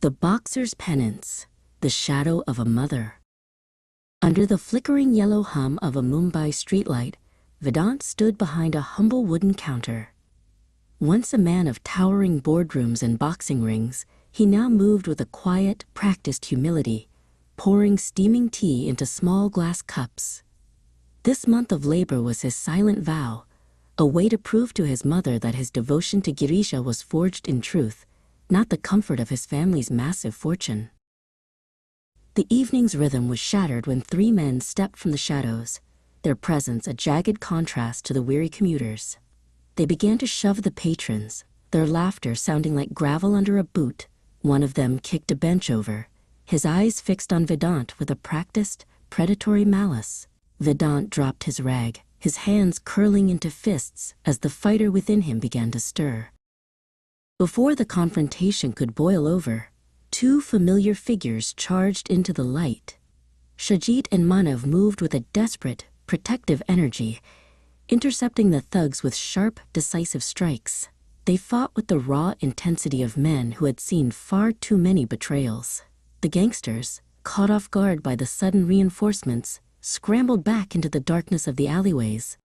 The boxer's penance, the shadow of a mother. Under the flickering yellow hum of a Mumbai streetlight, Vedant stood behind a humble wooden counter. Once a man of towering boardrooms and boxing rings, he now moved with a quiet, practiced humility, pouring steaming tea into small glass cups. This month of labor was his silent vow, a way to prove to his mother that his devotion to Girisha was forged in truth, not the comfort of his family's massive fortune. The evening's rhythm was shattered when three men stepped from the shadows, their presence a jagged contrast to the weary commuters. They began to shove the patrons, their laughter sounding like gravel under a boot. One of them kicked a bench over, his eyes fixed on Vedant with a practiced, predatory malice. Vedant dropped his rag, his hands curling into fists as the fighter within him began to stir. Before the confrontation could boil over, two familiar figures charged into the light. Shajit and Manav moved with a desperate, protective energy, intercepting the thugs with sharp, decisive strikes. They fought with the raw intensity of men who had seen far too many betrayals. The gangsters, caught off guard by the sudden reinforcements, scrambled back into the darkness of the alleyways.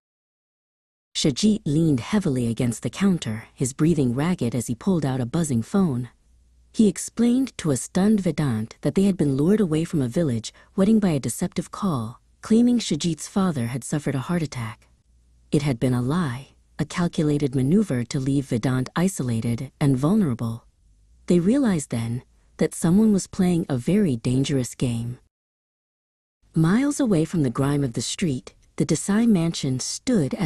Shajit leaned heavily against the counter, his breathing ragged as he pulled out a buzzing phone. He explained to a stunned Vedant that they had been lured away from a village, wedding by a deceptive call, claiming Shajit's father had suffered a heart attack. It had been a lie, a calculated maneuver to leave Vedant isolated and vulnerable. They realized then that someone was playing a very dangerous game. Miles away from the grime of the street, the Desai mansion stood as